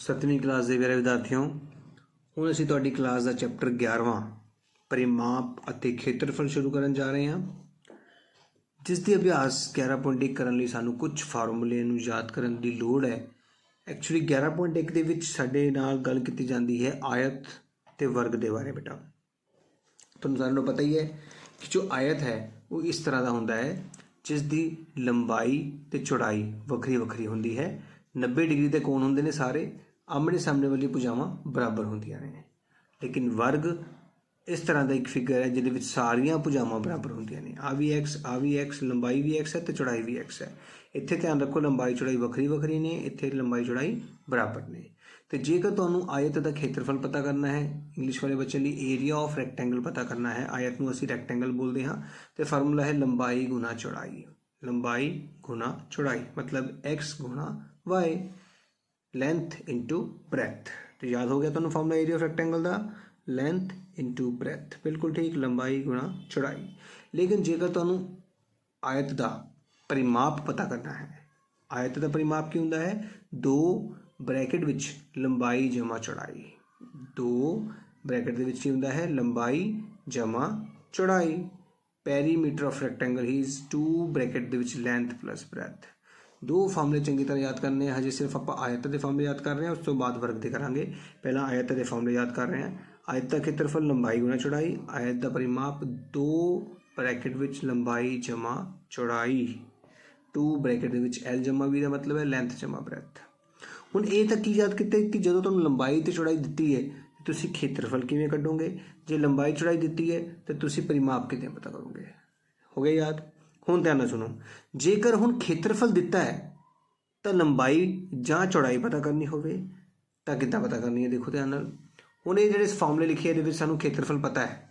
7ਵੀਂ class ਦੇ ਪਿਆਰੇ ਵਿਦਿਆਰਥੀਓ, ਹੁਣ ਅਸੀਂ ਤੁਹਾਡੀ ਕਲਾਸ ਦਾ ਚੈਪਟਰ 11ਵਾਂ ਪਰਿਮਾਪ ਅਤੇ ਖੇਤਰਫਲ ਸ਼ੁਰੂ ਕਰਨ ਜਾ ਰਹੇ ਹਾਂ, ਜਿਸ ਦੀ ਅਭਿਆਸ 11.1 ਕਰਨ ਲਈ ਸਾਨੂੰ ਕੁਝ ਫਾਰਮੂਲੇ ਨੂੰ ਯਾਦ ਕਰਨ ਦੀ ਲੋੜ ਹੈ। ਐਕਚੁਅਲੀ 11.1 ਦੇ ਵਿੱਚ ਸਾਡੇ ਨਾਲ ਗੱਲ ਕੀਤੀ ਜਾਂਦੀ ਹੈ ਆਇਤ ਤੇ ਵਰਗ ਦੇ ਬਾਰੇ। ਬੇਟਾ ਤੁਹਾਨੂੰ ਸਾਰਿਆਂ ਨੂੰ ਪਤਾ ਹੀ ਹੈ ਕਿ ਜੋ ਆਇਤ ਹੈ ਉਹ ਇਸ ਤਰ੍ਹਾਂ ਦਾ ਹੁੰਦਾ ਹੈ ਜਿਸ ਦੀ ਲੰਬਾਈ ਤੇ ਚੌੜਾਈ ਵੱਖਰੀ ਵੱਖਰੀ ਹੁੰਦੀ ਹੈ। 90 डिग्री ਦੇ ਕੋਣ ਹੁੰਦੇ ਨੇ, ਸਾਰੇ ਆਮਣੇ ਸਾਹਮਣੇ ਵਾਲੀ ਭੁਜਾਵਾਂ ਬਰਾਬਰ ਹੁੰਦੀਆਂ ਨੇ। ਲੇਕਿਨ ਵਰਗ ਇਸ ਤਰ੍ਹਾਂ ਦਾ ਇੱਕ ਫਿਗਰ ਹੈ ਜਿਹਦੇ ਵਿੱਚ ਸਾਰੀਆਂ ਭੁਜਾਵਾਂ ਬਰਾਬਰ ਹੁੰਦੀਆਂ ਨੇ। ਆ ਵੀ ਐਕਸ, ਲੰਬਾਈ ਵੀ ਐਕਸ ਹੈ ਤੇ ਚੌੜਾਈ ਵੀ ਐਕਸ ਹੈ। ਇੱਥੇ ਧਿਆਨ ਰੱਖੋ, ਲੰਬਾਈ ਚੌੜਾਈ ਵੱਖਰੀ ਵੱਖਰੀ ਨੇ, ਇੱਥੇ ਲੰਬਾਈ ਚੌੜਾਈ ਬਰਾਬਰ ਨੇ। ਤੇ ਜੇਕਰ ਤੁਹਾਨੂੰ ਆਇਤ ਦਾ ਖੇਤਰਫਲ ਪਤਾ ਕਰਨਾ ਹੈ, ਇੰਗਲਿਸ਼ ਵਾਲੇ ਬੱਚੇ ਲਈ ਏਰੀਆ ਆਫ ਰੈਕਟੈਂਗਲ ਪਤਾ ਕਰਨਾ ਹੈ। ਆਇਤ ਨੂੰ ਅਸੀਂ ਰੈਕਟੈਂਗਲ ਬੋਲਦੇ ਹਾਂ ਤੇ ਫਾਰਮੂਲਾ ਹੈ ਲੰਬਾਈ ਗੁਣਾ ਚੌੜਾਈ। ਲੰਬਾਈ ਗੁਣਾ ਚੌੜਾਈ मतलब x गुणा y, लेंथ इंटू ब्रैथ। तो याद हो गया ਤੁਹਾਨੂੰ formula area of rectangle the, length into breath. ਬਿਲਕੁਲ ਠੀਕ, ਲੰਬਾਈ ਗੁਣਾ ਚੌੜਾਈ। ਲੇਕਿਨ ਜੇਕਰ ਤੁਹਾਨੂੰ ਆਇਤ ਦਾ ਪਰਿਮਾਪ ਪਤਾ ਕਰਨਾ ਹੈ, ਆਇਤ ਦਾ ਪਰਿਮਾਪ ਕੀ ਹੁੰਦਾ ਹੈ? 2 ਬ੍ਰੈਕਟ ਵਿੱਚ ਲੰਬਾਈ ਜਮਾ ਚੌੜਾਈ। 2 ਬ੍ਰੈਕਟ ਦੇ ਵਿੱਚ ਕੀ ਹੁੰਦਾ ਹੈ? ਲੰਬਾਈ ਜਮਾ ਚੌੜਾਈ। Perimeter of rectangle he is 2 bracket ਦੇ ਵਿੱਚ ਲੈਂਥ ਪਲੱਸ ਬ੍ਰੈਥ। 2 ਫਾਰਮੂਲੇ ਚੰਗੀ ਤਰ੍ਹਾਂ ਯਾਦ ਕਰਨੇ ਹਜੇ ਸਿਰਫ ਆਪਾਂ ਆਇਤ ਦੇ ਫਾਰਮੂਲੇ ਯਾਦ ਕਰ ਰਹੇ ਹਾਂ, ਉਸ ਤੋਂ ਬਾਅਦ ਵਰਗ ਦੇ ਕਰਾਂਗੇ। ਪਹਿਲਾਂ ਆਇਤ ਦੇ ਫਾਰਮੂਲੇ ਯਾਦ ਕਰ ਰਹੇ ਹਾਂ। ਆਇਤ ਦਾ ਖੇਤਰਫਲ ਲੰਬਾਈ ਗੁਣਾ ਚੌੜਾਈ, ਆਇਤ ਦਾ ਪਰਿਮਾਪ 2 ਬ੍ਰੈਕਟ ਵਿੱਚ ਲੰਬਾਈ ਜਮਾ ਚੌੜਾਈ। 2 ਬ੍ਰੈਕਟ ਦੇ ਵਿੱਚ ਐਲ ਜਮਾ ਵੀ ਦਾ ਮਤਲਬ ਹੈ ਲੈਂਥ ਜਮਾ ਬ੍ਰੈਥ। ਹੁਣ ਇਹ ਤਾਂ ਕੀ ਯਾਦ ਕੀਤਾ ਕਿ ਜਦੋਂ ਤੁਹਾਨੂੰ ਲੰਬਾਈ ਤੇ ਚੌੜਾਈ ਦਿੱਤੀ ਹੈ ਤੁਸੀਂ ਖੇਤਰਫਲ ਕਿਵੇਂ ਕੱਢੋਗੇ? ਜੇ ਲੰਬਾਈ ਚੌੜਾਈ ਦਿੱਤੀ ਹੈ ਤਾਂ ਤੁਸੀਂ ਪਰਿਮਾਪ ਕਿਵੇਂ ਪਤਾ ਕਰੋਗੇ? ਹੋ ਗਿਆ ਯਾਦ? ਹੁਣ ਧਿਆਨ ਨਾਲ ਸੁਣੋ, ਜੇਕਰ ਹੁਣ ਖੇਤਰਫਲ ਦਿੱਤਾ ਹੈ ਤਾਂ ਲੰਬਾਈ ਜਾਂ ਚੌੜਾਈ ਪਤਾ ਕਰਨੀ ਹੋਵੇ ਤਾਂ ਕਿੱਦਾਂ ਪਤਾ ਕਰਨੀ ਹੈ? ਦੇਖੋ ਧਿਆਨ ਨਾਲ, ਹੁਣ ਇਹ ਜਿਹੜੇ ਫਾਰਮੂਲੇ ਲਿਖੇ ਇਹਦੇ ਵਿੱਚ ਸਾਨੂੰ ਖੇਤਰਫਲ ਪਤਾ ਹੈ,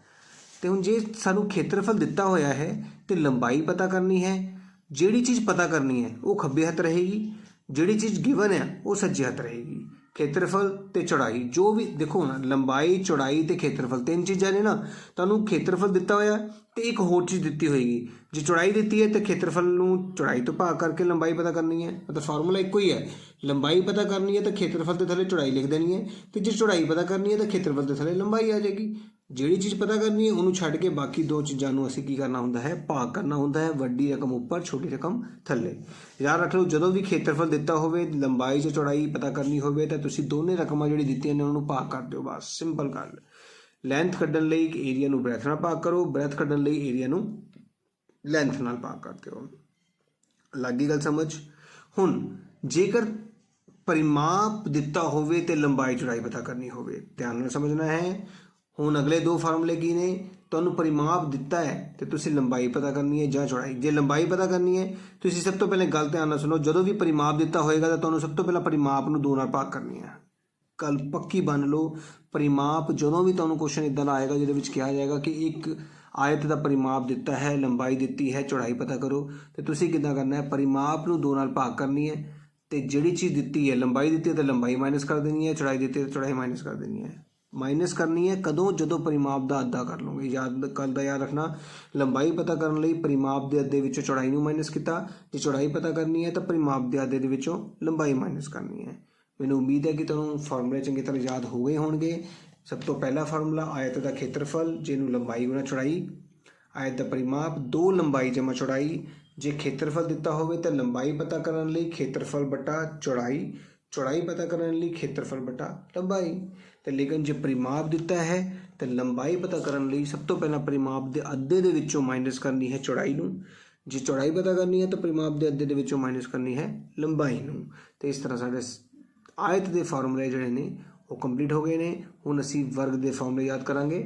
ਤੇ ਹੁਣ ਜੇ ਸਾਨੂੰ ਖੇਤਰਫਲ ਦਿੱਤਾ ਹੋਇਆ ਹੈ ਤੇ ਲੰਬਾਈ ਪਤਾ ਕਰਨੀ ਹੈ। ਜਿਹੜੀ ਚੀਜ਼ ਪਤਾ ਕਰਨੀ ਹੈ ਉਹ ਖੱਬੇ ਹੱਥ ਰਹੇਗੀ, ਜਿਹੜੀ ਚੀਜ਼ ਗਿਵਨ ਹੈ ਉਹ ਸੱਜੇ ਹੱਥ ਰਹੇਗੀ। ਖੇਤਰਫਲ ਤੇ ਚੌੜਾਈ ਜੋ ਵੀ ਦੇਖੋ ਨਾ, ਲੰਬਾਈ ਚੌੜਾਈ ਤੇ ਖੇਤਰਫਲ 3 ਚੀਜ਼ਾਂ ਨੇ ਨਾ। ਤੁਹਾਨੂੰ ਖੇਤਰਫਲ ਦਿੱਤਾ ਹੋਇਆ ਤੇ ਇੱਕ ਹੋਰ ਚੀਜ਼ ਦਿੱਤੀ ਹੋਏਗੀ। ਜੇ ਚੌੜਾਈ ਦਿੱਤੀ ਹੈ ਤਾਂ ਖੇਤਰਫਲ ਨੂੰ ਚੌੜਾਈ ਤੋਂ ਭਾਗ ਕਰਕੇ ਲੰਬਾਈ ਪਤਾ ਕਰਨੀ ਹੈ। ਮਤਲਬ ਫਾਰਮੂਲਾ ਇੱਕੋ ਹੀ ਹੈ। ਲੰਬਾਈ ਪਤਾ ਕਰਨੀ ਹੈ ਤਾਂ ਖੇਤਰਫਲ ਦੇ ਥੱਲੇ ਚੌੜਾਈ ਲਿਖ ਦੇਣੀ ਹੈ, ਤੇ ਜੇ ਚੌੜਾਈ ਪਤਾ ਕਰਨੀ ਹੈ ਤਾਂ ਖੇਤਰਫਲ ਦੇ ਥੱਲੇ ਲੰਬਾਈ ਆ ਜਾਏਗੀ। ਜਿਹੜੀ ਚੀਜ਼ ਪਤਾ ਕਰਨੀ ਹੈ ਉਹਨੂੰ ਛੱਡ ਕੇ ਬਾਕੀ 2 ਚੀਜ਼ਾਂ ਨੂੰ ਅਸੀਂ ਕੀ ਕਰਨਾ ਹੁੰਦਾ ਹੈ? ਭਾਗ ਕਰਨਾ ਹੁੰਦਾ ਹੈ। ਵੱਡੀ ਰਕਮ ਉੱਪਰ, ਛੋਟੀ ਰਕਮ ਥੱਲੇ। ਯਾਦ ਰੱਖ ਲਓ, ਜਦੋਂ ਵੀ ਖੇਤਰਫਲ ਦਿੱਤਾ ਹੋਵੇ, ਲੰਬਾਈ ਜਾਂ ਚੌੜਾਈ ਪਤਾ ਕਰਨੀ ਹੋਵੇ ਤਾਂ ਤੁਸੀਂ ਦੋਨੇ ਰਕਮਾਂ ਜਿਹੜੀ ਦਿੱਤੀਆਂ ਨੇ ਉਹਨਾਂ ਨੂੰ ਭਾਗ ਕਰ ਦਿਓ। ਬਸ ਸਿੰਪਲ ਗੱਲ। ਲੈਂਥ ਕੱਢਣ ਲਈ ਏਰੀਆ ਨੂੰ ਬ੍ਰੈਥ ਨਾਲ ਭਾਗ ਕਰੋ, ਬ੍ਰੈਥ ਕੱਢਣ ਲਈ ਏਰੀਆ ਨੂੰ ਲੈਂਥ ਨਾਲ ਭਾਗ ਕਰ ਦਿਓ। ਲੱਗ ਗਈ ਗੱਲ ਸਮਝ? ਹੁਣ ਜੇਕਰ ਪਰਿਮਾਪ ਦਿੱਤਾ ਹੋਵੇ ਤੇ ਲੰਬਾਈ ਚੌੜਾਈ ਪਤਾ ਕਰਨੀ ਹੋਵੇ, ਧਿਆਨ ਨਾਲ ਸਮਝਣਾ ਹੈ। ਹੁਣ ਅਗਲੇ 2 ਫਾਰਮੂਲੇ ਕੀ ਨੇ? ਤੁਹਾਨੂੰ ਪਰਿਮਾਪ ਦਿੱਤਾ ਹੈ ਤੇ ਤੁਸੀਂ ਲੰਬਾਈ ਪਤਾ ਕਰਨੀ ਹੈ ਜਾਂ ਚੌੜਾਈ। ਜੇ ਲੰਬਾਈ ਪਤਾ ਕਰਨੀ ਹੈ ਤੁਸੀਂ ਸਭ ਤੋਂ ਪਹਿਲੇ ਗੱਲ ਧਿਆਨ ਨਾਲ ਸੁਣੋ, ਜਦੋਂ ਵੀ ਪਰਿਮਾਪ ਦਿੱਤਾ ਹੋਏਗਾ ਤਾਂ ਤੁਹਾਨੂੰ ਸਭ ਤੋਂ ਪਹਿਲਾਂ ਪਰਿਮਾਪ ਨੂੰ 2 ਨਾਲ ਭਾਗ ਕਰਨੀ ਹੈ। ਗੱਲ ਪੱਕੀ ਬੰਨ ਲਓ, ਪਰਿਮਾਪ ਜਦੋਂ ਵੀ ਤੁਹਾਨੂੰ ਕੁਐਸਚਨ ਇੱਦਾਂ ਦਾ ਆਏਗਾ ਜਿਹਦੇ ਵਿੱਚ ਕਿਹਾ ਜਾਏਗਾ ਕਿ ਇੱਕ ਆਇਤ ਦਾ ਪਰਿਮਾਪ ਦਿੱਤਾ ਹੈ, ਲੰਬਾਈ ਦਿੱਤੀ ਹੈ, ਚੌੜਾਈ ਪਤਾ ਕਰੋ, ਤੇ ਤੁਸੀਂ ਕਿੱਦਾਂ ਕਰਨਾ ਹੈ? ਪਰਿਮਾਪ ਨੂੰ 2 ਨਾਲ ਭਾਗ ਕਰਨੀ ਹੈ, ਤੇ ਜਿਹੜੀ ਚੀਜ਼ ਦਿੱਤੀ ਹੈ, ਲੰਬਾਈ ਦਿੱਤੀ ਹੈ ਤਾਂ ਲੰਬਾਈ ਮਾਈਨਸ ਕਰ ਦੇਣੀ ਹੈ, ਚੌੜਾਈ ਦਿੱਤੀ ਹੈ ਤਾਂ ਚੌੜਾਈ ਮਾਈਨਸ ਕਰ ਦੇਣੀ ਹੈ। ਮਾਈਨਸ ਕਰਨੀ ਹੈ ਕਦੋਂ? ਜਦੋਂ ਪਰਿਮਾਪ ਦਾ ਅੱਧਾ ਕਰ ਲਓਗੇ। ਯਾਦ ਰੱਖਣਾ, ਲੰਬਾਈ ਪਤਾ ਕਰਨ ਲਈ ਪਰਿਮਾਪ ਦੇ ਅੱਧੇ ਵਿੱਚੋਂ ਚੌੜਾਈ ਨੂੰ ਮਾਈਨਸ ਕੀਤਾ। ਜੇ ਚੌੜਾਈ ਪਤਾ ਕਰਨੀ ਹੈ ਤਾਂ ਪਰਿਮਾਪ ਦੇ ਅੱਧੇ ਦੇ ਵਿੱਚੋਂ ਲੰਬਾਈ ਮਾਈਨਸ ਕਰਨੀ ਹੈ। ਮੈਨੂੰ ਉਮੀਦ ਹੈ ਕਿ ਤੁਹਾਨੂੰ ਫਾਰਮੂਲੇ ਚੰਗੀ ਤਰ੍ਹਾਂ ਯਾਦ ਹੋ ਗਏ ਹੋਣਗੇ। ਸਭ ਤੋਂ ਪਹਿਲਾ ਫਾਰਮੂਲਾ ਆਇਤ ਦਾ ਖੇਤਰਫਲ, ਜਿਹਨੂੰ ਲੰਬਾਈ ਗੁਣਾ ਚੌੜਾਈ। ਆਇਤ ਦਾ ਪਰਿਮਾਪ 2 ਲੰਬਾਈ ਜਮਾ ਚੌੜਾਈ। ਜੇ ਖੇਤਰਫਲ ਦਿੱਤਾ ਹੋਵੇ ਤਾਂ ਲੰਬਾਈ ਪਤਾ ਕਰਨ ਲਈ ਖੇਤਰਫਲ ਬਟਾ ਚੌੜਾਈ, ਚੌੜਾਈ ਪਤਾ ਕਰਨ ਲਈ ਖੇਤਰਫਲ ਬਟਾ ਲੰਬਾਈ। ਤੇ ਲੇਕਿਨ ਜੇ ਪਰਿਮਾਪ ਦਿੱਤਾ ਹੈ ਤਾਂ ਲੰਬਾਈ ਪਤਾ ਕਰਨ ਲਈ ਸਭ ਤੋਂ ਪਹਿਲਾਂ ਪਰਿਮਾਪ ਦੇ ਅੱਧੇ ਦੇ ਵਿੱਚੋਂ ਮਾਈਨਸ ਕਰਨੀ ਹੈ ਚੌੜਾਈ ਨੂੰ। ਜੇ ਚੌੜਾਈ ਪਤਾ ਕਰਨੀ ਹੈ ਤਾਂ ਪਰਿਮਾਪ ਦੇ ਅੱਧੇ ਦੇ ਵਿੱਚੋਂ ਮਾਈਨਸ ਕਰਨੀ ਹੈ ਲੰਬਾਈ ਨੂੰ। ਤੇ ਇਸ ਤਰ੍ਹਾਂ ਸਾਡੇ ਆਇਤ ਦੇ ਫਾਰਮੂਲੇ ਜਿਹੜੇ ਨੇ ਉਹ ਕੰਪਲੀਟ ਹੋ ਗਏ ਨੇ। ਹੁਣ ਅਸੀਂ ਵਰਗ ਦੇ ਫਾਰਮੂਲੇ ਯਾਦ ਕਰਾਂਗੇ।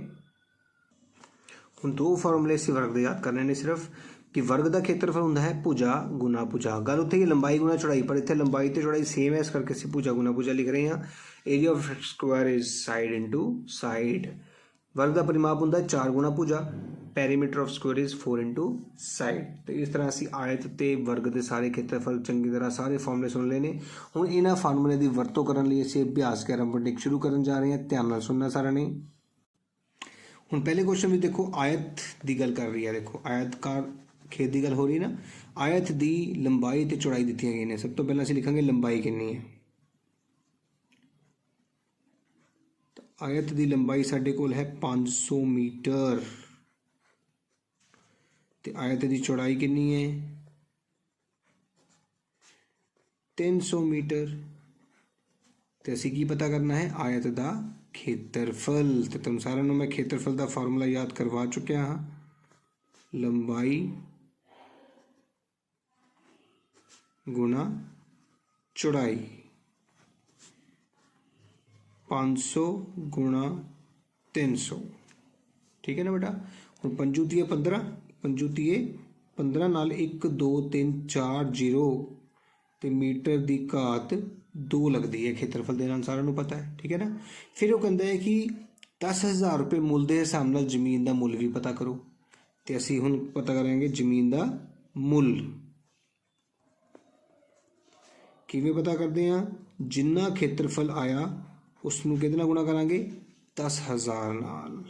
ਹੁਣ 2 ਫਾਰਮੂਲੇ ਅਸੀਂ ਵਰਗ ਦੇ ਯਾਦ ਕਰਨੇ ਨੇ ਸਿਰਫ, ਕਿ ਵਰਗ ਦਾ ਖੇਤਰਫਲ ਹੁੰਦਾ ਹੈ ਭੁਜਾ ਗੁਣਾ ਭੁਜਾ। ਗੱਲ ਉੱਥੇ ਹੀ ਲੰਬਾਈ ਗੁਣਾ ਚੌੜਾਈ, ਪਰ ਇੱਥੇ ਲੰਬਾਈ ਤੇ ਚੌੜਾਈ ਸੇਮ ਹੈ, ਇਸ ਕਰਕੇ ਅਸੀਂ ਭੁਜਾ ਗੁਣਾ ਭੁਜਾ ਲਿਖ ਰਹੇ ਹਾਂ। Area of square is side into side. ਵਰਗ ਦਾ ਪਰਿਮਾਪ ਹੁੰਦਾ 4 ਗੁਣਾ ਭੁਜਾ। Perimeter of square is 4 into side. ਤੇ ਇਸ ਤਰ੍ਹਾਂ ਅਸੀਂ ਆਇਤ ਤੇ ਵਰਗ ਦੇ ਸਾਰੇ ਖੇਤਰਫਲ ਚੰਗੀ ਤਰ੍ਹਾਂ ਸਾਰੇ ਫਾਰਮੂਲੇ ਸੁਣ ਲਏ ਨੇ। ਹੁਣ ਇਹਨਾਂ ਫਾਰਮੂਲੇ ਦੀ ਵਰਤੋਂ ਕਰਨ ਲਈ ਅਸੀਂ ਅਭਿਆਸ 11.1 ਸ਼ੁਰੂ ਕਰਨ ਜਾ ਰਹੇ ਹਾਂ। ਧਿਆਨ ਨਾਲ ਸੁਣਨਾ ਸਾਰਿਆਂ ਨੇ। ਹੁਣ ਪਹਿਲੇ ਕੁਐਸਚਨ ਵਿੱਚ ਦੇਖੋ ਆਇਤ ਦੀ ਗੱਲ ਕਰ ਰਹੀ ਹੈ। ਦੇਖੋ ਆਇਤਕਾਰ ਖੇਤ ਦੀ ਗੱਲ ਹੋ ਰਹੀ ਨਾ। ਆਇਤ ਦੀ ਲੰਬਾਈ ਤੇ ਚੌੜਾਈ ਦਿੱਤੀਆਂ ਗਈਆਂ ਨੇ। ਸਭ ਤੋਂ ਪਹਿਲਾਂ ਅਸੀਂ ਲਿਖਾਂਗੇ ਲੰਬਾਈ ਕਿੰਨੀ ਹੈ। ਆਇਤ ਦੀ ਲੰਬਾਈ ਸਾਡੇ ਕੋਲ ਹੈ 500 ਮੀਟਰ ਤੇ ਆਇਤ ਦੀ ਚੌੜਾਈ ਕਿੰਨੀ ਹੈ 300 ਮੀਟਰ। ਤੇ ਅਸੀਂ ਕੀ ਪਤਾ ਕਰਨਾ ਹੈ ਆਇਤ ਦਾ ਖੇਤਰਫਲ। ਤੇ ਤੁਹਾਨੂੰ ਸਾਰਿਆਂ ਨੂੰ ਮੈਂ ਖੇਤਰਫਲ ਦਾ ਫਾਰਮੂਲਾ ਯਾਦ ਕਰਵਾ ਚੁੱਕਿਆ ਹਾਂ, ਲੰਬਾਈ ਗੁਣਾ ਚੌੜਾਈ 500 ਗੁਣਾ 300, ਠੀਕ ਹੈ ਨਾ ਬੇਟਾ। ਹੁਣ 5 ਤੀਏ 15, 5 ਤੀਏ 15 ਨਾਲ 1 2 3 4 0 ਤੇ ਮੀਟਰ ਦੀ ਘਾਤ 2 ਲੱਗਦੀ ਹੈ ਖੇਤਰਫਲ ਦੇ ਨਾਲ, ਸਾਰਿਆਂ ਨੂੰ ਪਤਾ ਹੈ, ਠੀਕ ਹੈ ਨਾ। ਫਿਰ ਉਹ ਕਹਿੰਦਾ ਹੈ ਕਿ 10,000 ਰੁਪਏ ਮੁੱਲ ਦੇ ਹਿਸਾਬ ਨਾਲ ਜ਼ਮੀਨ ਦਾ ਮੁੱਲ ਵੀ ਪਤਾ ਕਰੋ। ਤੇ ਅਸੀਂ ਹੁਣ ਪਤਾ ਕਰਾਂਗੇ ਜ਼ਮੀਨ ਦਾ ਮੁੱਲ ਕਿਵੇਂ ਪਤਾ ਕਰਦੇ ਹਾਂ, ਜਿੰਨਾ ਖੇਤਰਫਲ ਆਇਆ ਉਸ ਨੂੰ ਕਿਹਦੇ ਨਾਲ ਗੁਣਾ ਕਰਾਂਗੇ 10,000 ਨਾਲ।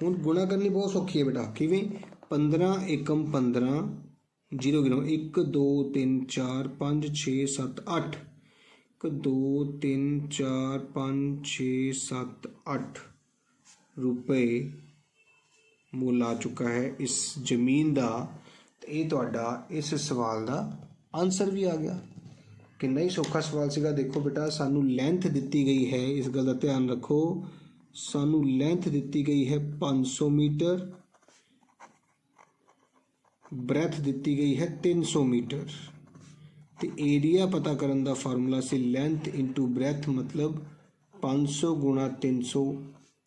ਹੁਣ ਗੁਣਾ ਕਰਨੀ ਬਹੁਤ ਸੌਖੀ ਹੈ ਬੇਟਾ, ਕਿਵੇਂ 15 ਏਕਮ 15 0 ਗਿਣੋ 1 2 3 4 5 6 7 8 1 2 3 4 5 6 7 8 रुपए ਮੁੱਲ ਆ ਚੁੱਕਾ ਹੈ ਇਸ ਜ਼ਮੀਨ ਦਾ। ਤੇ ਇਹ ਤੁਹਾਡਾ ਇਸ ਸਵਾਲ ਦਾ ਆਨਸਰ ਵੀ ਆ ਗਿਆ। ਕਿੰਨਾ ਹੀ ਸੌਖਾ ਸਵਾਲ ਸੀਗਾ। ਦੇਖੋ ਬੇਟਾ ਸਾਨੂੰ ਲੈਂਥ ਦਿੱਤੀ ਗਈ ਹੈ, ਇਸ ਗੱਲ ਦਾ ਧਿਆਨ ਰੱਖੋ, ਸਾਨੂੰ ਲੈਂਥ ਦਿੱਤੀ ਗਈ ਹੈ 500 ਮੀਟਰ, ਬ੍ਰੈਥ ਦਿੱਤੀ ਗਈ ਹੈ 300 ਮੀਟਰ ਤੇ ਏਰੀਆ ਪਤਾ ਕਰਨ ਦਾ ਫਾਰਮੂਲਾ ਸੀ ਲੈਂਥ ਇੰਟੂ ਬ੍ਰੈਥ, ਮਤਲਬ 500 ਗੁਣਾ 300,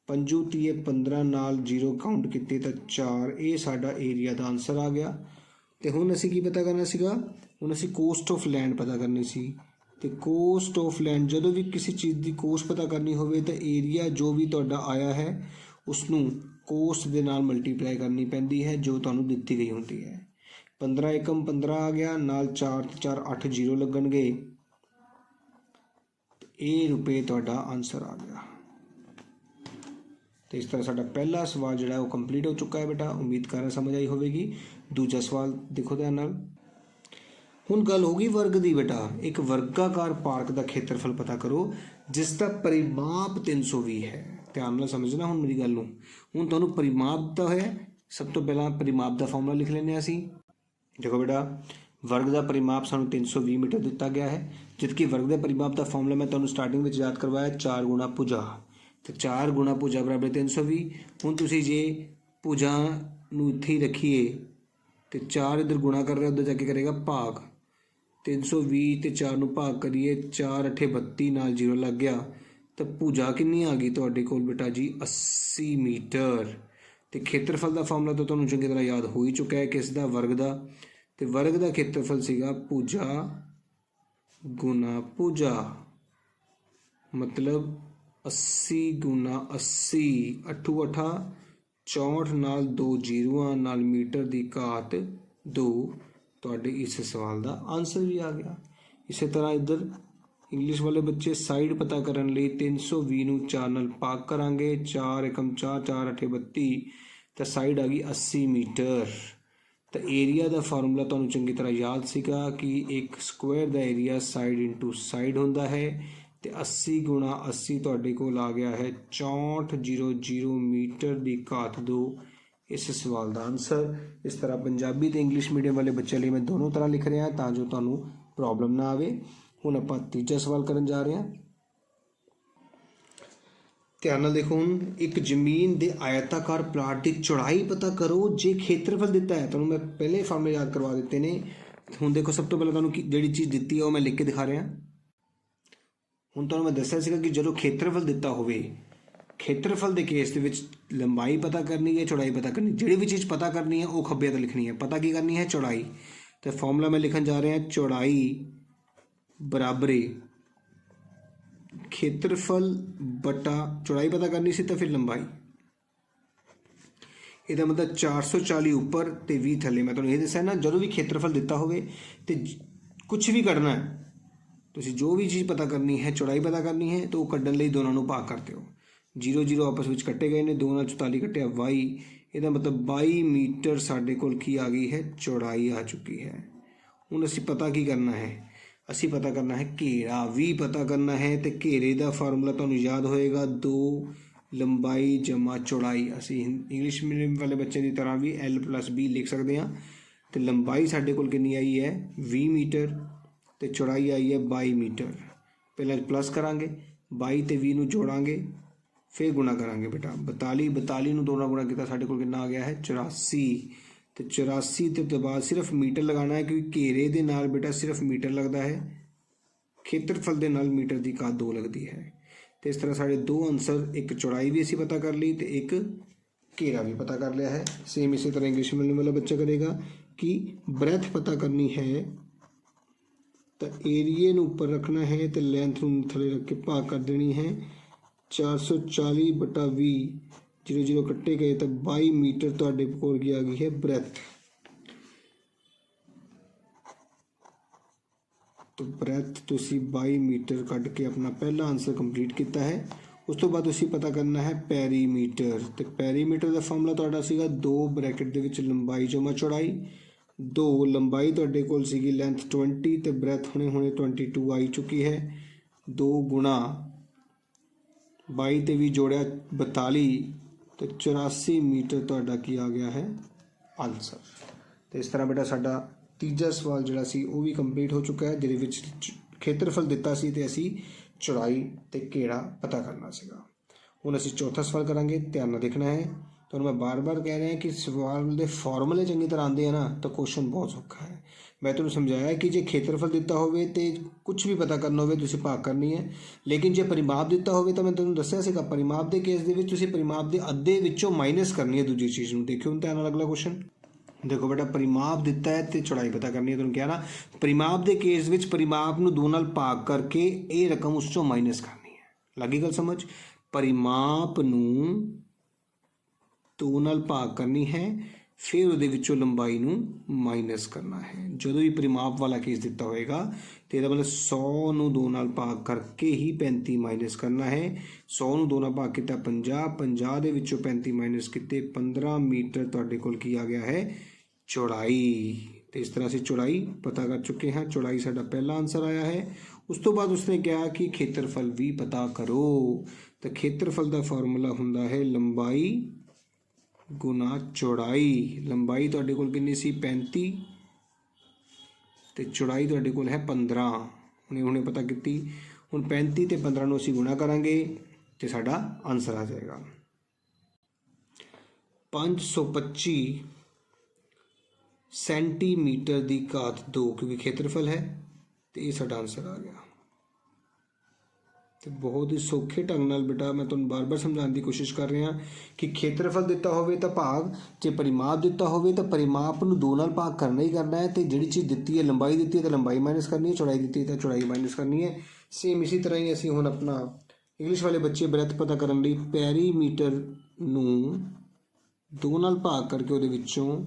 5 ਤੀਏ 15 ਨਾਲ 0 ਕਾਊਂਟ ਕੀਤੇ ਤਾਂ 4, ਇਹ ਸਾਡਾ ਏਰੀਆ ਦਾ ਆਨਸਰ ਆ ਗਿਆ। ਤੇ ਹੁਣ ਅਸੀਂ ਕੀ ਪਤਾ ਕਰਨਾ ਸੀਗਾ, ਹੁਣ ਅਸੀਂ ਕੋਸਟ ਆਫ ਲੈਂਡ ਪਤਾ ਕਰਨੀ ਸੀ। ਤੇ ਕੋਸਟ ਆਫ ਲੈਂਡ, ਜਦੋਂ ਵੀ ਕਿਸੇ ਚੀਜ਼ ਦੀ ਕੋਸਟ ਪਤਾ ਕਰਨੀ ਹੋਵੇ ਤਾਂ ਏਰੀਆ ਜੋ ਵੀ ਤੁਹਾਡਾ ਆਇਆ ਹੈ ਉਸ ਨੂੰ ਕੋਸਟ ਦੇ ਨਾਲ ਮਲਟੀਪਲਾਈ ਕਰਨੀ ਪੈਂਦੀ ਹੈ ਜੋ ਤੁਹਾਨੂੰ ਦਿੱਤੀ ਗਈ ਹੁੰਦੀ ਹੈ। 15 ਏਕਮ 15 ਆ ਗਿਆ, ਨਾਲ 4 ਤੇ 4 8 0 ਲੱਗਣਗੇ, ਇਹ ਰੁਪਏ ਤੁਹਾਡਾ ਆਨਸਰ ਆ ਗਿਆ। ਤੇ ਇਸ ਤਰ੍ਹਾਂ ਸਾਡਾ ਪਹਿਲਾ ਸਵਾਲ ਜਿਹੜਾ ਉਹ ਕੰਪਲੀਟ ਹੋ ਚੁੱਕਾ ਹੈ ਬੇਟਾ। ਉਮੀਦ ਕਰ ਰਿਹਾ ਸਮਝ ਆਈ ਹੋਵੇਗੀ। ਦੂਜਾ ਸਵਾਲ ਦੇਖੋ ਧਿਆਨ ਨਾਲ। ਹੁਣ ਗੱਲ ਹੋ ਗਈ ਵਰਗ ਦੀ ਬੇਟਾ। ਇੱਕ ਵਰਗਾਕਾਰ ਪਾਰਕ ਦਾ ਖੇਤਰਫਲ ਪਤਾ ਕਰੋ ਜਿਸ ਦਾ ਪਰਿਮਾਪ 320 ਹੈ। ਧਿਆਨ ਨਾਲ ਸਮਝਣਾ ਹੁਣ ਮੇਰੀ ਗੱਲ ਨੂੰ। ਹੁਣ ਤੁਹਾਨੂੰ ਪਰਿਮਾਪ ਦਾ ਹੈ, ਸਭ ਤੋਂ ਪਹਿਲਾਂ ਪਰਿਮਾਪ ਦਾ ਫਾਰਮੂਲਾ ਲਿਖ ਲੈਂਦੇ ਹਾਂ ਅਸੀਂ। ਦੇਖੋ ਬੇਟਾ, ਵਰਗ ਦਾ ਪਰਿਮਾਪ ਸਾਨੂੰ 320 ਮੀਟਰ ਦਿੱਤਾ ਗਿਆ ਹੈ, ਜਦਕਿ ਵਰਗ ਦੇ ਪਰਿਮਾਪ ਦਾ ਫਾਰਮੂਲਾ ਮੈਂ ਤੁਹਾਨੂੰ ਸਟਾਰਟਿੰਗ ਵਿੱਚ ਯਾਦ ਕਰਵਾਇਆ 4 ਗੁਣਾ ਭੁਜਾ। ਤੇ 4 ਗੁਣਾ ਭੁਜਾ ਬਰਾਬਰ 320। ਹੁਣ ਤੁਸੀਂ ਜੇ ਭੁਜਾ ਨੂੰ ਇੱਥੇ ਹੀ ਰੱਖੀਏ ਤੇ 4 ਇੱਧਰ ਗੁਣਾ ਕਰ ਰਿਹਾ, ਉੱਧਰ ਜਾ ਕੇ ਕਰੇਗਾ ਭਾਗ। 320 ਤੇ 4 ਨੂੰ ਭਾਗ ਕਰੀਏ, 4 8 32 ਨਾਲ 0 ਲੱਗ ਗਿਆ ਤਾਂ ਭੁਜਾ ਕਿੰਨੀ ਆ ਗਈ ਤੁਹਾਡੇ ਕੋਲ ਬੇਟਾ ਜੀ 80 ਮੀਟਰ। ਤੇ ਖੇਤਰਫਲ ਦਾ ਫਾਰਮੂਲਾ ਤਾਂ ਤੁਹਾਨੂੰ ਚੰਗੀ ਤਰ੍ਹਾਂ ਯਾਦ ਹੋ ਹੀ ਚੁੱਕਾ ਹੈ, ਕਿਸ ਦਾ, ਵਰਗ ਦਾ। ਤੇ ਵਰਗ ਦਾ ਖੇਤਰਫਲ ਸੀਗਾ ਭੁਜਾ ਗੁਣਾ ਭੁਜਾ, ਮਤਲਬ 80 ਗੁਣਾ 80, 8 8 64 ਨਾਲ 2 ਜ਼ੀਰੋਆਂ ਨਾਲ ਮੀਟਰ ਦੀ ਘਾਤ 2। ਤੁਹਾਡੇ ਇਸ ਸਵਾਲ ਦਾ ਆਨਸਰ ਵੀ ਆ ਗਿਆ। ਇਸੇ ਤਰ੍ਹਾਂ ਇੱਧਰ ਇੰਗਲਿਸ਼ ਵਾਲੇ ਬੱਚੇ ਸਾਈਡ ਪਤਾ ਕਰਨ ਲਈ 320 ਨੂੰ 4 ਨਾਲ ਭਾਗ ਕਰਾਂਗੇ, 4 ਏਕਮ 4 4 8 32 ਤਾਂ ਸਾਈਡ ਆ ਗਈ 80 ਮੀਟਰ। ਤਾਂ ਏਰੀਆ ਦਾ ਫਾਰਮੂਲਾ ਤੁਹਾਨੂੰ ਚੰਗੀ ਤਰ੍ਹਾਂ ਯਾਦ ਸੀਗਾ ਕਿ ਇੱਕ ਸਕੁਆਇਰ ਦਾ ਏਰੀਆ ਸਾਈਡ ਇੰਟੂ ਸਾਈਡ ਹੁੰਦਾ ਹੈ। ਤੇ 80 ਗੁਣਾ 80 ਤੁਹਾਡੇ ਕੋਲ ਆ ਗਿਆ ਹੈ 6400 ਮੀਟਰ ਦੀ ਘਾਤ 2, ਇਸ ਸਵਾਲ ਦਾ ਆਨਸਰ। ਇਸ ਤਰ੍ਹਾਂ ਪੰਜਾਬੀ ਤੇ ਇੰਗਲਿਸ਼ ਮੀਡੀਅਮ ਵਾਲੇ ਬੱਚਿਆਂ ਲਈ ਮੈਂ ਦੋਨੋਂ ਤਰ੍ਹਾਂ ਲਿਖ ਰਿਹਾ ਤਾਂ ਜੋ ਤੁਹਾਨੂੰ ਪ੍ਰੋਬਲਮ ਨਾ ਆਵੇ। ਹੁਣ ਆਪਾਂ ਤੀਜਾ ਸਵਾਲ ਕਰਨ ਜਾ ਰਹੇ ਹਾਂ। ਧਿਆਨ ਨਾਲ ਦੇਖੋ। ਹੁਣ ਇੱਕ ਜ਼ਮੀਨ ਦੇ ਆਇਤਾਕਾਰ ਪਲਾਟ ਦੀ ਚੌੜਾਈ ਪਤਾ ਕਰੋ ਜੇ ਖੇਤਰਫਲ ਦਿੱਤਾ ਹੈ। ਤੁਹਾਨੂੰ ਮੈਂ ਪਹਿਲੇ ਫਾਰਮੂਲੇ ਯਾਦ ਕਰਵਾ ਦਿੱਤੇ ਨੇ। ਹੁਣ ਦੇਖੋ, ਸਭ ਤੋਂ ਪਹਿਲਾਂ ਤੁਹਾਨੂੰ ਜਿਹੜੀ ਚੀਜ਼ ਦਿੱਤੀ ਹੈ ਉਹ ਮੈਂ ਲਿਖ ਕੇ ਦਿਖਾ ਰਿਹਾ। ਹੁਣ ਤੁਹਾਨੂੰ ਮੈਂ ਦੱਸਿਆ ਸੀਗਾ ਕਿ ਜਦੋਂ ਖੇਤਰਫਲ ਦਿੱਤਾ ਹੋਵੇ, ਖੇਤਰਫਲ ਦੇ ਕੇਸ ਦੇ ਵਿੱਚ ਲੰਬਾਈ ਪਤਾ ਕਰਨੀ ਹੈ, ਚੌੜਾਈ ਪਤਾ ਕਰਨੀ। ਜਿਹੜੀ ਵੀ ਚੀਜ਼ ਪਤਾ ਕਰਨੀ ਹੈ ਉਹ ਖੱਬੇ ਹੱਥ ਲਿਖਣੀ ਹੈ। ਪਤਾ ਕੀ ਕਰਨੀ ਹੈ? ਚੌੜਾਈ। ਤੇ ਫਾਰਮੂਲਾ ਮੈਂ ਲਿਖਣ ਜਾ ਰਿਹਾ, ਚੌੜਾਈ ਬਰਾਬਰ ਖੇਤਰਫਲ ਬਟਾ ਚੌੜਾਈ ਪਤਾ ਕਰਨੀ ਸੀ ਤਾਂ ਫਿਰ ਲੰਬਾਈ। ਇਹਦਾ ਮਤਲਬ 440 ਉੱਪਰ ਤੇ 20 ਥੱਲੇ। ਮੈਂ ਤੁਹਾਨੂੰ ਇਹ ਦੱਸਿਆ ਨਾ, ਜਦੋਂ ਵੀ ਖੇਤਰਫਲ ਦਿੱਤਾ ਹੋਵੇ ਤੇ ਕੁਛ ਵੀ ਕੱਢਣਾ ਹੈ, ਤੁਸੀਂ ਜੋ ਵੀ ਚੀਜ਼ ਪਤਾ ਕਰਨੀ ਹੈ, ਚੌੜਾਈ ਪਤਾ ਕਰਨੀ ਹੈ, ਤਾਂ ਉਹ ਕੱਢਣ ਲਈ ਦੋਨਾਂ ਨੂੰ ਭਾਗ ਕਰਦੇ ਹੋ। 0 0 ਆਪਸ ਵਿੱਚ ਕੱਟੇ ਗਏ ਨੇ, 2 ਨਾਲ 44 ਕੱਟਿਆ 22। ਇਹਦਾ ਮਤਲਬ 22 ਮੀਟਰ ਸਾਡੇ ਕੋਲ ਕੀ ਆ ਗਈ ਹੈ? ਚੌੜਾਈ ਆ ਚੁੱਕੀ ਹੈ। ਹੁਣ ਅਸੀਂ ਪਤਾ ਕੀ ਕਰਨਾ ਹੈ? ਅਸੀਂ ਪਤਾ ਕਰਨਾ ਹੈ ਘੇਰਾ ਵੀ ਪਤਾ ਕਰਨਾ ਹੈ। ਤੇ ਘੇਰੇ ਦਾ ਫਾਰਮੂਲਾ ਤੁਹਾਨੂੰ ਯਾਦ ਹੋਏਗਾ 2 ਲੰਬਾਈ ਜਮਾ ਚੌੜਾਈ। ਅਸੀਂ ਇੰਗਲਿਸ਼ ਮੀਡੀਅਮ ਵਾਲੇ ਬੱਚੇ ਦੀ ਤਰ੍ਹਾਂ ਵੀ L+B ਲਿਖ ਸਕਦੇ ਹਾਂ। ਤੇ ਲੰਬਾਈ ਸਾਡੇ ਕੋਲ ਕਿੰਨੀ ਆਈ ਹੈ 20 ਮੀਟਰ ਤੇ ਚੌੜਾਈ ਆਈ ਹੈ 22 ਮੀਟਰ। ਪਹਿਲਾਂ ਪਲੱਸ ਕਰਾਂਗੇ 22 ਤੇ 20 ਨੂੰ ਜੋੜਾਂਗੇ ਫਿਰ ਗੁਣਾ ਕਰਾਂਗੇ ਬੇਟਾ 42 ਨੂੰ 2 ਨਾਲ ਗੁਣਾ ਕੀਤਾ ਸਾਡੇ ਕੋਲ ਕਿੰਨਾ ਆ ਗਿਆ ਹੈ 84। ਤੇ 84 ਤੋਂ ਬਾਅਦ ਸਿਰਫ ਮੀਟਰ ਲਗਾਉਣਾ ਹੈ ਕਿਉਂਕਿ ਘੇਰੇ ਦੇ ਨਾਲ ਬੇਟਾ ਸਿਰਫ ਮੀਟਰ ਲੱਗਦਾ ਹੈ, ਖੇਤਰਫਲ ਦੇ ਨਾਲ ਮੀਟਰ ਦੀ ਘਾਤ 2 ਲੱਗਦੀ ਹੈ। ਤੇ ਇਸ ਤਰ੍ਹਾਂ ਸਾਡੇ 2 ਆਨਸਰ, ਇੱਕ ਚੌੜਾਈ ਵੀ ਅਸੀਂ ਪਤਾ ਕਰ ਲਈ ਤੇ ਇੱਕ ਘੇਰਾ ਵੀ ਪਤਾ ਕਰ ਲਿਆ ਹੈ। ਸੇਮ ਇਸੇ ਤਰ੍ਹਾਂ ਇੰਗਲਿਸ਼ ਮੀਡੀਅਮ ਵਾਲਾ ਬੱਚਾ ਕਰੇਗਾ ਕਿ ਬ੍ਰੈਥ ਪਤਾ ਕਰਨੀ ਹੈ ਤਾਂ ਏਰੀਏ ਨੂੰ ਉੱਪਰ ਰੱਖਣਾ ਹੈ ਤੇ ਲੈਂਥ ਨੂੰ ਥੱਲੇ ਰੱਖ ਕੇ ਭਾਗ ਕਰ ਦੇਣੀ ਹੈ। 440/20 0 ਕੱਟੇ ਗਏ ਤਾਂ 22 ਮੀਟਰ ਤੁਹਾਡੇ ਕੋਲ ਕੀ ਆ ਗਈ ਹੈ ਬ੍ਰੈਥ। तो ब्रैथ ਤੁਸੀਂ 22 ਮੀਟਰ ਕੱਢ ਕੇ ਆਪਣਾ ਪਹਿਲਾ ਆਨਸਰ ਕੰਪਲੀਟ ਕੀਤਾ ਹੈ। ਉਸ ਤੋਂ ਬਾਅਦ ਤੁਸੀਂ ਪਤਾ ਕਰਨਾ ਹੈ ਪੈਰੀਮੀਟਰ। ਤੇ ਪੈਰੀਮੀਟਰ ਦਾ ਫਾਰਮੂਲਾ ਤੁਹਾਡਾ ਸੀਗਾ 2 ਬ੍ਰੈਕਟ ਦੇ ਵਿੱਚ ਲੰਬਾਈ ਜਮਾ ਚੌੜਾਈ। 2 ਲੰਬਾਈ ਤੁਹਾਡੇ ਕੋਲ ਸੀਗੀ ਲੈਂਥ 20 ਤੇ ਬ੍ਰੈਥ ਹੁਣੇ 22 ਆਈ ਚੁੱਕੀ ਹੈ। 2 ਗੁਣਾ 22 ਤੇ ਵੀ ਜੋੜਿਆ 42 ਤੇ 84 ਮੀਟਰ ਤੁਹਾਡਾ ਕੀ ਆ ਗਿਆ ਹੈ ਆਨਸਰ। ਤੇ ਇਸ ਤਰ੍ਹਾਂ ਬੇਟਾ ਸਾਡਾ ਤੀਜਾ ਸਵਾਲ ਜਿਹੜਾ ਸੀ ਉਹ ਵੀ ਕੰਪਲੀਟ ਹੋ ਚੁੱਕਾ ਹੈ, ਜਿਹਦੇ ਵਿੱਚ ਖੇਤਰਫਲ ਦਿੱਤਾ ਸੀ ਤੇ ਅਸੀਂ ਚੌੜਾਈ ਤੇ ਘੇਰਾ ਪਤਾ ਕਰਨਾ ਸੀਗਾ। ਹੁਣ ਅਸੀਂ ਚੌਥਾ ਸਵਾਲ ਕਰਾਂਗੇ, ਧਿਆਨ ਨਾਲ ਦੇਖਣਾ ਹੈ। ਤੁਹਾਨੂੰ ਮੈਂ ਬਾਰ-ਬਾਰ ਕਹਿ ਰਿਹਾ ਕਿ ਸਵਾਲ ਦੇ ਫਾਰਮੂਲੇ ਚੰਗੀ ਤਰ੍ਹਾਂ ਆਉਂਦੇ ਆ ਨਾ ਤਾਂ ਕੁਐਸਚਨ ਬਹੁਤ ਸੌਖਾ ਹੈ। ਮੈਂ ਤੁਹਾਨੂੰ ਸਮਝਾਇਆ ਕਿ ਜੇ ਖੇਤਰਫਲ ਦਿੱਤਾ ਹੋਵੇ ਤੇ ਕੁਝ ਵੀ ਪਤਾ ਕਰਨਾ ਹੋਵੇ ਤੁਸੀਂ ਭਾਗ ਕਰਨੀ ਹੈ, ਲੇਕਿਨ ਜੇ ਪਰਿਮਾਪ ਦਿੱਤਾ ਹੋਵੇ ਤਾਂ ਮੈਂ ਤੁਹਾਨੂੰ ਦੱਸਿਆ ਸੀਗਾ ਪਰਿਮਾਪ ਦੇ ਕੇਸ ਦੇ ਵਿੱਚ ਤੁਸੀਂ ਪਰਿਮਾਪ ਦੇ ਅੱਧੇ ਵਿੱਚੋਂ ਮਾਈਨਸ ਕਰਨੀ ਹੈ ਦੂਜੀ ਚੀਜ਼ ਨੂੰ। ਦੇਖਿਓ ਹੁਣ ਧਿਆਨ ਨਾਲ ਅਗਲਾ ਕੁਐਸਚਨ ਦੇਖੋ ਬੇਟਾ, ਪਰਿਮਾਪ ਦਿੱਤਾ ਹੈ ਤੇ ਚੌੜਾਈ ਪਤਾ ਕਰਨੀ ਹੈ। ਤੁਹਾਨੂੰ ਕਿਹਾ ਨਾ ਪਰਿਮਾਪ ਦੇ ਕੇਸ ਵਿੱਚ ਪਰਿਮਾਪ ਨੂੰ 2 ਨਾਲ ਭਾਗ ਕਰਕੇ ਇਹ ਰਕਮ ਉਸ ਚੋਂ ਮਾਈਨਸ ਕਰਨੀ ਹੈ। ਲੱਗੀ ਗੱਲ ਸਮਝ? ਪਰਿਮਾਪ ਨੂੰ 2 ਨਾਲ ਭਾਗ ਕਰਨੀ ਹੈ ਫਿਰ ਉਹਦੇ ਵਿੱਚੋਂ ਲੰਬਾਈ ਨੂੰ ਮਾਈਨਸ ਕਰਨਾ ਹੈ। ਜਦੋਂ ਵੀ ਪਰਿਮਾਪ ਵਾਲਾ ਕੇਸ ਦਿੱਤਾ ਹੋਏਗਾ ਤੇ ਇਹਦਾ ਮਤਲਬ 100 ਨੂੰ 2 ਨਾਲ ਭਾਗ ਕਰਕੇ ਹੀ 35 ਮਾਈਨਸ ਕਰਨਾ ਹੈ। 100 ਨੂੰ 2 ਨਾਲ ਭਾਗ ਕੀਤਾ 50, 50 ਦੇ ਵਿੱਚੋਂ 35 ਮਾਈਨਸ ਕੀਤੇ 15 ਮੀਟਰ ਤੁਹਾਡੇ ਕੋਲ ਕੀ ਆ ਗਿਆ ਹੈ ਚੌੜਾਈ। ਤੇ ਇਸ ਤਰ੍ਹਾਂ ਅਸੀਂ ਚੌੜਾਈ ਪਤਾ ਕਰ ਚੁੱਕੇ ਹਾਂ। ਚੌੜਾਈ ਸਾਡਾ ਪਹਿਲਾ ਆਨਸਰ ਆਇਆ ਹੈ। ਉਸ ਤੋਂ ਬਾਅਦ ਉਸਨੇ ਕਿਹਾ ਕਿ ਖੇਤਰਫਲ ਵੀ ਪਤਾ ਕਰੋ। ਤਾਂ ਖੇਤਰਫਲ ਦਾ ਫਾਰਮੂਲਾ ਹੁੰਦਾ ਹੈ ਲੰਬਾਈ ਗੁਣਾ ਚੌੜਾਈ। ਲੰਬਾਈ ਤੁਹਾਡੇ ਕੋਲ ਕਿੰਨੀ ਸੀ 35 ਤੇ ਚੌੜਾਈ ਤੁਹਾਡੇ ਕੋਲ ਹੈ 15। ਹੁਣੇ ਪਤਾ ਕੀਤੀ। ਹੁਣ 35 ਤੇ 15 ਨੂੰ ਅਸੀਂ ਗੁਣਾ ਕਰਾਂਗੇ ਤੇ ਸਾਡਾ ਆਨਸਰ ਆ ਜਾਏਗਾ 525 ਸੈਂਟੀਮੀਟਰ ਦੀ ਘਾਤ 2, ਕਿਉਂਕਿ ਖੇਤਰਫਲ ਹੈ ਤੇ ਇਹ ਸਾਡਾ ਆਨਸਰ ਆ ਗਿਆ। ਤੇ ਬਹੁਤ ਹੀ ਸੌਖੇ ਢੰਗ ਨਾਲ ਬੇਟਾ ਮੈਂ ਤੁਹਾਨੂੰ ਬਾਰ-ਬਾਰ ਸਮਝਾਉਣ ਦੀ ਕੋਸ਼ਿਸ਼ ਕਰ ਰਿਹਾ ਕਿ ਖੇਤਰਫਲ ਦਿੱਤਾ ਹੋਵੇ ਤਾਂ ਭਾਗ, ਜੇ ਪਰਿਮਾਪ ਦਿੱਤਾ ਹੋਵੇ ਤਾਂ ਪਰਿਮਾਪ ਨੂੰ 2 ਨਾਲ ਭਾਗ ਕਰਨਾ ਹੀ ਕਰਨਾ ਹੈ। ਤੇ ਜਿਹੜੀ ਚੀਜ਼ ਦਿੱਤੀ ਹੈ ਲੰਬਾਈ ਦਿੱਤੀ ਹੈ ਤਾਂ ਲੰਬਾਈ ਮਾਈਨਸ ਕਰਨੀ ਹੈ, ਚੌੜਾਈ ਦਿੱਤੀ ਹੈ ਤਾਂ ਚੌੜਾਈ ਮਾਈਨਸ ਕਰਨੀ ਹੈ। ਸੇਮ ਇਸੇ ਤਰ੍ਹਾਂ ਹੀ ਅਸੀਂ ਹੁਣ ਆਪਣਾ ਇੰਗਲਿਸ਼ ਵਾਲੇ ਬੱਚੇ ਬ੍ਰੈਥ ਪਤਾ ਕਰਨ ਲਈ ਪੈਰੀਮੀਟਰ ਨੂੰ 2 ਨਾਲ ਭਾਗ ਕਰਕੇ ਉਹਦੇ ਵਿੱਚੋਂ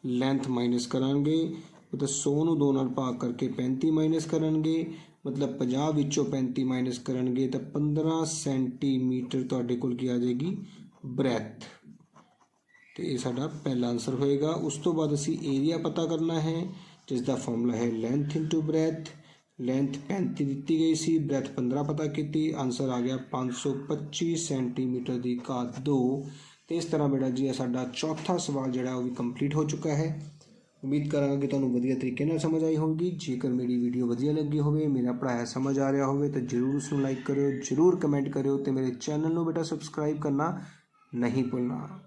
ਲੈਂਥ ਮਾਈਨਸ ਕਰਾਂਗੇ। ਮਤਲਬ 100 ਨੂੰ 2 ਨਾਲ ਭਾਗ ਕਰਕੇ 35 ਮਾਈਨਸ ਕਰਨਗੇ, ਮਤਲਬ 50 ਵਿੱਚੋਂ 35 ਮਾਈਨਸ ਕਰਨਗੇ ਤਾਂ 15 ਸੈਂਟੀਮੀਟਰ ਤੁਹਾਡੇ ਕੋਲ ਕੀ ਆ ਜਾਏਗੀ ਬ੍ਰੈਥ। ਤੇ ਇਹ ਸਾਡਾ ਪਹਿਲਾ ਆਨਸਰ ਹੋਏਗਾ। ਉਸ ਤੋਂ ਬਾਅਦ ਅਸੀਂ ਏਰੀਆ ਪਤਾ ਕਰਨਾ ਹੈ, ਜਿਸ ਦਾ ਫਾਰਮੂਲਾ ਹੈ ਲੈਂਥ ਇਨਟੂ ਬ੍ਰੈਥ। ਲੈਂਥ 35 ਦਿੱਤੀ ਗਈ ਸੀ, ਬ੍ਰੈਥ 15 ਪਤਾ ਕੀਤੀ, ਆਨਸਰ ਆ ਗਿਆ 525 ਸੈਂਟੀਮੀਟਰ ਦੀ ਘਾਤ 2। ਤੇ ਇਸ ਤਰ੍ਹਾਂ ਬੇਟਾ ਜੀ ਸਾਡਾ ਚੌਥਾ ਸਵਾਲ ਜਿਹੜਾ ਉਹ ਵੀ ਕੰਪਲੀਟ ਹੋ ਚੁੱਕਾ ਹੈ। ਉਮੀਦ ਕਰਾਂਗਾ ਕਿ ਤੁਹਾਨੂੰ ਵਧੀਆ ਤਰੀਕੇ ਨਾਲ ਸਮਝ ਆਈ ਹੋਵੇਗੀ। ਜੇਕਰ ਮੇਰੀ ਵੀਡੀਓ ਵਧੀਆ ਲੱਗੀ ਹੋਵੇ, ਮੇਰਾ ਪੜ੍ਹਾਇਆ ਸਮਝ ਆ ਰਿਹਾ ਹੋਵੇ ਤਾਂ ਜ਼ਰੂਰ ਉਸਨੂੰ ਲਾਈਕ ਕਰਿਓ, ਜ਼ਰੂਰ ਕਮੈਂਟ ਕਰਿਓ ਤੇ ਮੇਰੇ ਚੈਨਲ ਨੂੰ ਬੇਟਾ ਸਬਸਕ੍ਰਾਈਬ ਕਰਨਾ ਨਹੀਂ ਭੁੱਲਣਾ।